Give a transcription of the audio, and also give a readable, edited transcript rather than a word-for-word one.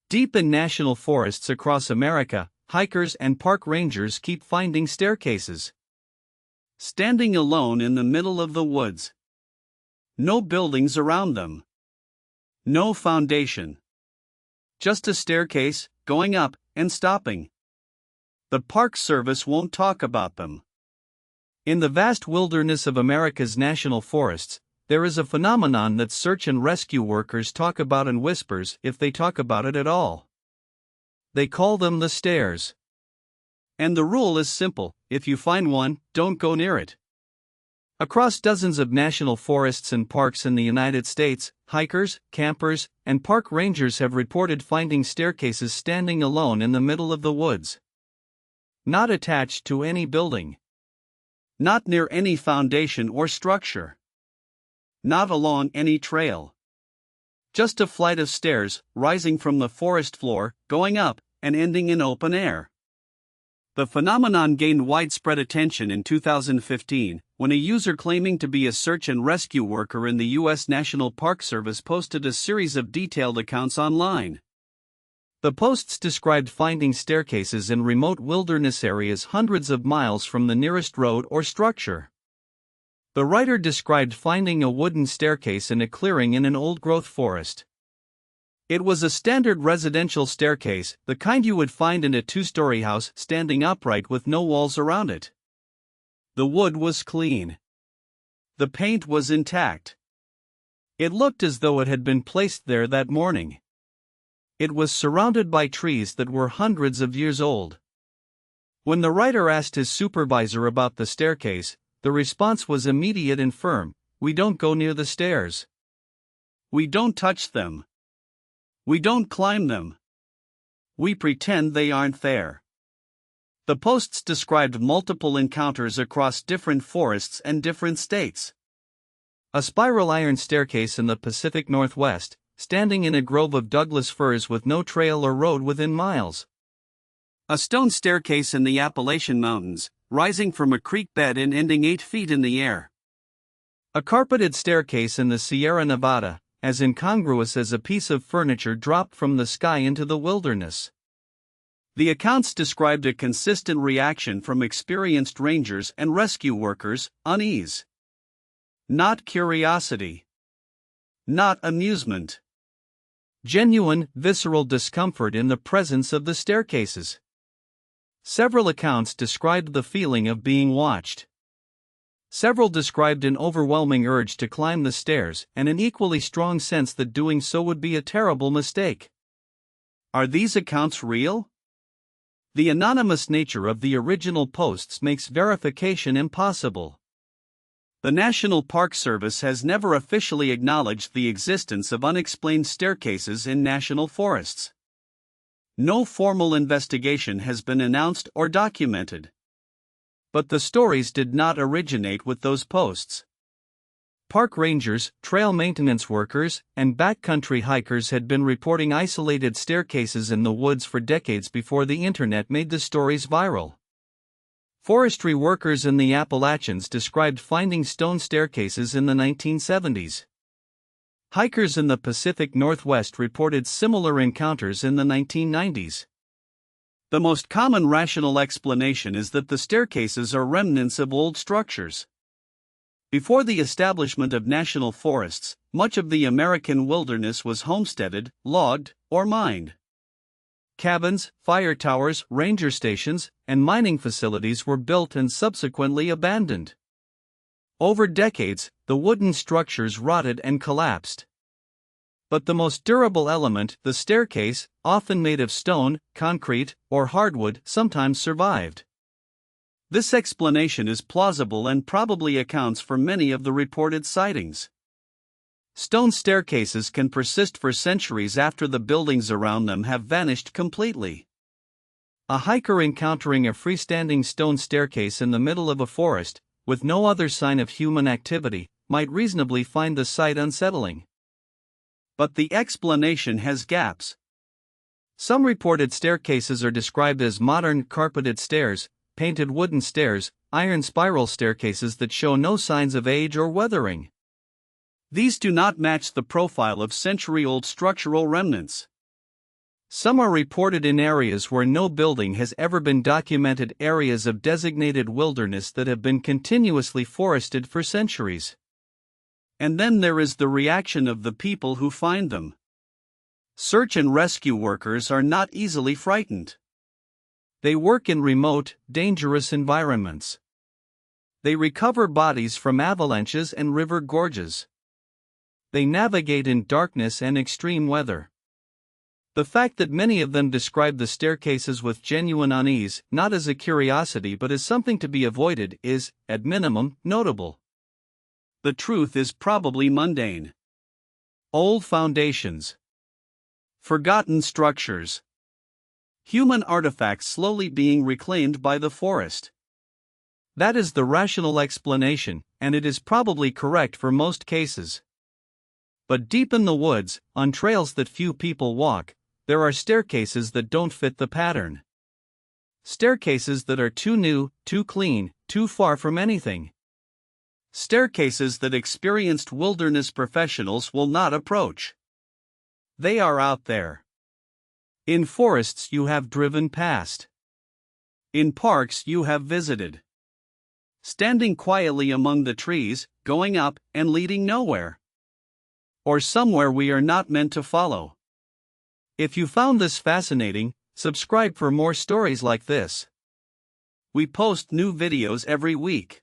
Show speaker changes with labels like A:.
A: Deep in national forests across America, hikers and park rangers keep finding staircases. Standing alone in the middle of the woods. No buildings around them. No foundation. Just a staircase, going up and stopping. The Park Service won't talk about them. In the vast wilderness of America's national forests, there is a phenomenon that search and rescue workers talk about in whispers, if they talk about it at all. They call them the stairs. And the rule is simple: if you find one, don't go near it. Across dozens of national forests and parks in the United States, hikers, campers, and park rangers have reported finding staircases standing alone in the middle of the woods. Not attached to any building. Not near any foundation or structure. Not along any trail. Just a flight of stairs, rising from the forest floor, going up, and ending in open air. The phenomenon gained widespread attention in 2015, when a user claiming to be a search and rescue worker in the U.S. National Park Service posted a series of detailed accounts online. The posts described finding staircases in remote wilderness areas hundreds of miles from the nearest road or structure. The writer described finding a wooden staircase in a clearing in an old-growth forest. It was a standard residential staircase, the kind you would find in a two-story house standing upright with no walls around it. The wood was clean. The paint was intact. It looked as though it had been placed there that morning. It was surrounded by trees that were hundreds of years old. When the writer asked his supervisor about the staircase, the response was immediate and firm: "We don't go near the stairs. We don't touch them. We don't climb them. We pretend they aren't there." The posts described multiple encounters across different forests and different states. A spiral iron staircase in the Pacific Northwest, standing in a grove of Douglas firs with no trail or road within miles. A stone staircase in the Appalachian Mountains, rising from a creek bed and ending 8 feet in the air. A carpeted staircase in the Sierra Nevada, as incongruous as a piece of furniture dropped from the sky into the wilderness. The accounts described a consistent reaction from experienced rangers and rescue workers: unease. Not curiosity. Not amusement. Genuine, visceral discomfort in the presence of the staircases. Several accounts described the feeling of being watched. Several described an overwhelming urge to climb the stairs and an equally strong sense that doing so would be a terrible mistake. Are these accounts real? The anonymous nature of the original posts makes verification impossible. The National Park Service has never officially acknowledged the existence of unexplained staircases in national forests. No formal investigation has been announced or documented. But the stories did not originate with those posts. Park rangers, trail maintenance workers, and backcountry hikers had been reporting isolated staircases in the woods for decades before the internet made the stories viral. Forestry workers in the Appalachians described finding stone staircases in the 1970s. Hikers in the Pacific Northwest reported similar encounters in the 1990s. The most common rational explanation is that the staircases are remnants of old structures. Before the establishment of national forests, much of the American wilderness was homesteaded, logged, or mined. Cabins, fire towers, ranger stations, and mining facilities were built and subsequently abandoned. Over decades, the wooden structures rotted and collapsed. But the most durable element, the staircase, often made of stone, concrete, or hardwood, sometimes survived. This explanation is plausible and probably accounts for many of the reported sightings. Stone staircases can persist for centuries after the buildings around them have vanished completely. A hiker encountering a freestanding stone staircase in the middle of a forest, with no other sign of human activity, might reasonably find the sight unsettling. But the explanation has gaps. Some reported staircases are described as modern carpeted stairs, painted wooden stairs, iron spiral staircases that show no signs of age or weathering. These do not match the profile of century-old structural remnants. Some are reported in areas where no building has ever been documented, areas of designated wilderness that have been continuously forested for centuries. And then there is the reaction of the people who find them. Search and rescue workers are not easily frightened. They work in remote, dangerous environments. They recover bodies from avalanches and river gorges. They navigate in darkness and extreme weather. The fact that many of them describe the staircases with genuine unease, not as a curiosity but as something to be avoided, is, at minimum, notable. The truth is probably mundane. Old foundations. Forgotten structures. Human artifacts slowly being reclaimed by the forest. That is the rational explanation, and it is probably correct for most cases. But deep in the woods, on trails that few people walk, there are staircases that don't fit the pattern. Staircases that are too new, too clean, too far from anything. Staircases that experienced wilderness professionals will not approach. They are out there. In forests you have driven past. In parks you have visited. Standing quietly among the trees, going up and leading nowhere. Or somewhere we are not meant to follow. If you found this fascinating, subscribe for more stories like this. We post new videos every week.